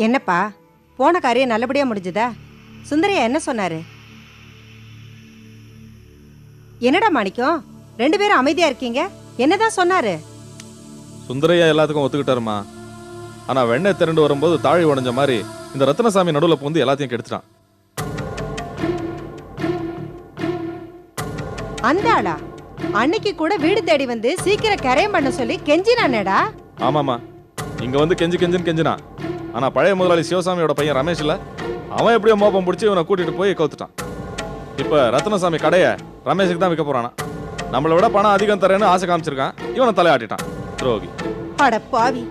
என்னப்பா, போன காரியம் நல்லபடியா முடிஞ்சுதா? சுந்தரையா என்ன சொன்னாரு? என்னடா மாணிக்கம், 2 பேரும் அமைதியா இருக்கீங்க? என்னதான் சொன்னாரு? சுந்தரையா எல்லாத்துக்கும் ஒத்துக்கிட்டாருமா. ஆனா வெண்ணெய் திரண்டு வரும்போது தாழி உடைஞ்ச மாதிரி இந்த ரத்னசாமி நடுவுல புகுந்து எல்லாத்தையும் கெடுத்துட்டான். அந்த ஆளா? அன்னைக்கு கூட வீடு தேடி வந்து சீக்கிரம் கரையம் பண்ண சொல்லி கெஞ்சினானேடா. ஆமாமா, இங்க வந்து கெஞ்சுன்னு கெஞ்சினான். ஆனா பழைய முதலாளி சிவசாமியோட பையன் ரமேஷ் இல்ல, அவன் எப்படியோ மோப்பம் பிடிச்சி இவனை கூட்டிட்டு போய் கவுத்துட்டான். இப்ப ரத்னசாமி கடைய ரமேஷுக்கு தான் விற்க போறானா. நம்மளை விட பணம் அதிகம் தரேன்னு ஆசை காமிச்சிருக்கான். இவனை தலையாட்டிட்டான் துரோகி. அட பாவி,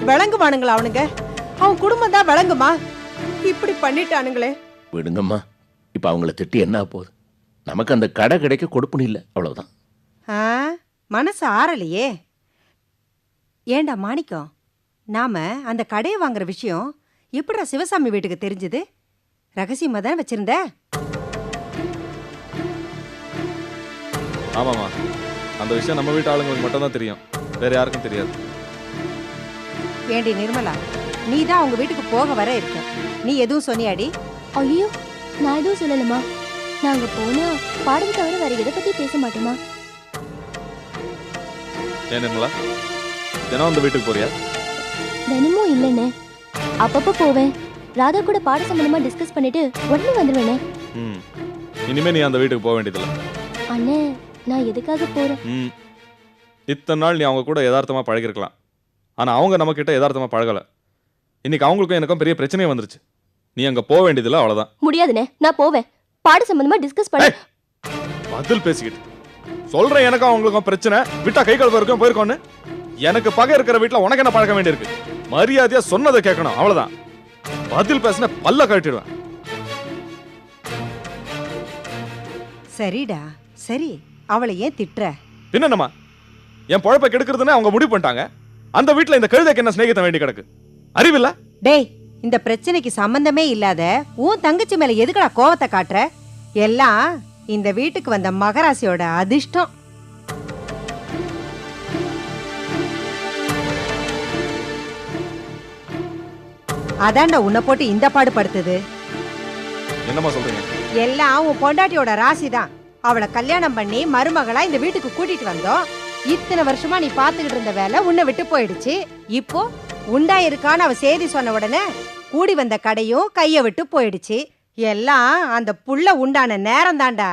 விளங்குமானுங்களா அவனுங்க? அவன் குடும்பம் தான் விளங்குமா? இப்படி பண்ணிட்டானுங்களே. விடுங்கம்மா, இப்ப அவங்கள திட்டி என்ன போகுது? நமக்கு அந்த கடை கிடைக்க கொடுப்புன்னு இல்லை, அவ்வளவுதான். மனசு ஆறலையே. ஏண்டா மாணிக்கம், நாம அந்த கடையை வாங்குற விஷயம் எப்படிடா சிவசாமி வீட்டுக்கு தெரிஞ்சது? ரகசியமா தான் வச்சிருந்த? ஆமாமா, அந்த விஷயம் நம்ம வீட்டு ஆளுங்களுக்கு மட்டும் தான் தெரியும், வேற யாருக்கும் தெரியாது. ஏண்டி நிர்மலா, நீ தான் அவங்க வீட்டுக்கு போக வர இருக்க, நீ எதுவும் சொன்னியாடி? ஐயோ, நான் எதுவும் சொல்லலமா. நாங்க போனா பாடம் தவிர வேற எதை பத்தி பேச மாட்டோமா? ஏன் நிர்மலா, தினம் அந்த வீட்டுக்கு போறியா? தினமும் இல்லைண்ணே, அப்பப்ப போவேன். ராதா கூட பாட சம்பந்தமா டிஸ்கஸ் பண்ணிட்டு உடனே வந்துருவேனே. இனிமே நீ அந்த வீட்டுக்கு போக வேண்டியதில்லை. அண்ணே, நான் எதுக்காக போறேன்? இத்தனை நாள் நீ அவங்க கூட யதார்த்தமா பழகிருக்கலாம். ஆனா அவங்க நம்ம கிட்ட யதார்த்தமா பழகல. இன்னைக்கு அவங்களுக்கும் எனக்கும் பெரிய பிரச்சனையே வந்துருச்சு. நீ அங்க போக வேண்டியதில்லை, அவ்வளவுதான். முடியாதுண்ணே, நான் போவேன். பாட சம்பந்தமா டிஸ்கஸ் பண்ண. பதில் பேசிக்கிட்டு சொல்றேன், எனக்கும் அவங்களுக்கும் பிரச்சனை, விட்டா கை கழுவ இருக்கும் போயிருக்கோன்னு. எனக்கு பகை இருக்கிற வீட்டுல உனக்கு என்ன பழக்க வேண்டியிருக்கு? மரியாதையா சொன்னதை கேட்கணும், அவ்வளவுதான். பதில் பேசின பல்ல கழட்டிடுவேன். சரிடா சரி, அவளை ஏன் திட்டுற? பின்னமா, என் பொழப்பை கெடுக்கிறதுன்னு அவங்க முடிவு பண்ணிட்டாங்க. அந்த வீட்டுல இந்த கழுதைக்கு என்ன சிநேகித்த வேண்டி கிடக்கு? அறிவில்ல? டேய், இந்த பிரச்சனைக்கு சம்பந்தமே இல்லாத உன் தங்கச்சி மேல எதுக்குடா கோவத்தை காட்டுற? எல்லாம் இந்த வீட்டுக்கு வந்த மகராசியோட அதிர்ஷ்டம். அதான்டா உன்னை போட்டு இந்த பாடு படுத்துது. என்னமா சொல்றீங்க? எல்லாம் உன் பொண்டாட்டியோட ராசி தான். அவளை கல்யாணம் பண்ணி மருமகளா இந்த வீட்டுக்கு கூட்டிட்டு வந்தோம். இத்தனை வருஷமா நீ பாத்துக்கிட்டு இருந்த வேலை உன்னை விட்டு போயிடுச்சு. இப்போ உண்டா இருக்கான்னு அவ செய்தி சொன்ன உடனே கூடி வந்த கடையும் கைய விட்டு போயிடுச்சு. எல்லாம் அந்த புள்ள உண்டான நேரம் தான்டா.